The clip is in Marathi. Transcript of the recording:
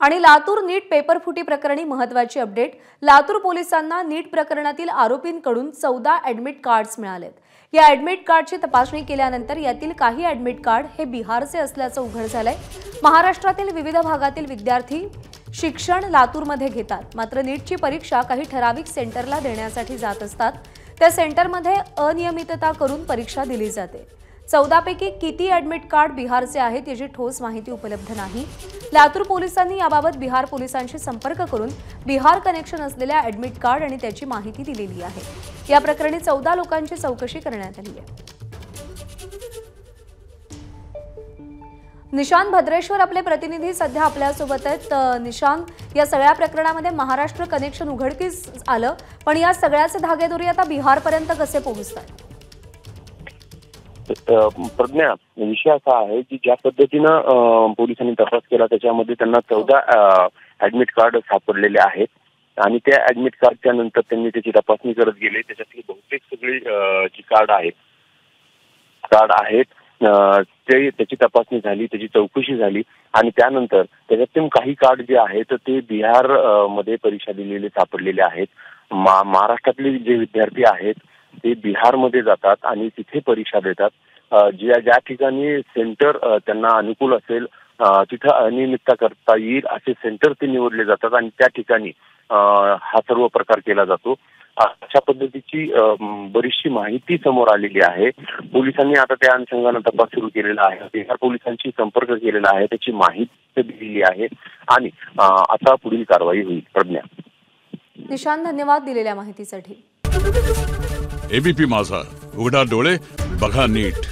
आणि लातूर नीट पेपरफुटी प्रकरणी महत्त्वाची अपडेट। लातूर पोलिसांना नीट प्रकरणातील आरोपींकडून 14 ॲडमिट कार्ड्स मिळालेत। या ॲडमिट कार्डची तपासणी केल्यानंतर यातील काही ॲडमिट कार्ड हे बिहारचे असल्याचं उघड झालंय। महाराष्ट्रातील विविध भागातील विद्यार्थी शिक्षण लातूरमध्ये घेतात, मात्र नीटची परीक्षा काही ठराविक सेंटरला देण्यासाठी जात असतात। त्या सेंटरमध्ये अनियमितता करून परीक्षा दिली जाते। 14 पैकी किती ॲडमिट कार्ड बिहारचे आहेत याची ठोस माहिती उपलब्ध नाही। लातूर पोलिसांनी याबाबत बिहार पोलिसांशी संपर्क करून बिहार कनेक्शन असलेल्या ॲडमिट कार्ड आणि त्याची माहिती दिलेली आहे। या प्रकरणी 14 लोकांची चौकशी करण्यात आली आहे। निशांत भद्रेश्वर आपले प्रतिनिधी सध्या आपल्यासोबत आहेत। निशांत, या सगळ्या प्रकरणामध्ये महाराष्ट्र कनेक्शन उघडकीस आलं, पण या सगळ्याचे धागेदोरी आता बिहारपर्यंत कसे पोहोचतात? प्रज्ञा, विषय असा आहे की ज्या पद्धतीनं पोलिसांनी तपास केला त्याच्यामध्ये त्यांना 14 ॲडमिट कार्ड सापडलेले आहेत आणि त्या ॲडमिट कार्डच्या नंतर त्यांनी त्याची तपासणी करत गेले। त्याच्यातली बहुतेक सगळी जी कार्ड आहेत त्याची तपासणी झाली, त्याची चौकशी झाली आणि त्यानंतर त्याच्यातून काही कार्ड जे आहेत ते बिहार मध्ये परीक्षा दिलेले सापडलेले आहेत। महाराष्ट्रातले जे विद्यार्थी आहेत ते बिहारमध्ये जातात आणि तिथे परीक्षा देतात। ज्या ठिकाणी सेंटर त्यांना अनुकूल असेल तिथे अनियमितता करता येईल असे सेंटर ते निवडले जातात आणि त्या ठिकाणी हा सर्व प्रकार केला जातो। अशा पद्धतीची बरीचशी माहिती समोर आलेली आहे। पोलिसांनी आता त्या अनुषंगाने तपास सुरू केलेला आहे। बिहार पोलिसांशी संपर्क केलेला आहे, त्याची माहिती दिलेली आहे आणि आता पुढील कारवाई होईल। प्रज्ञा। निशांत, धन्यवाद दिलेल्या माहितीसाठी। एबीपी माझा, उघडा डोळे बघा नीट।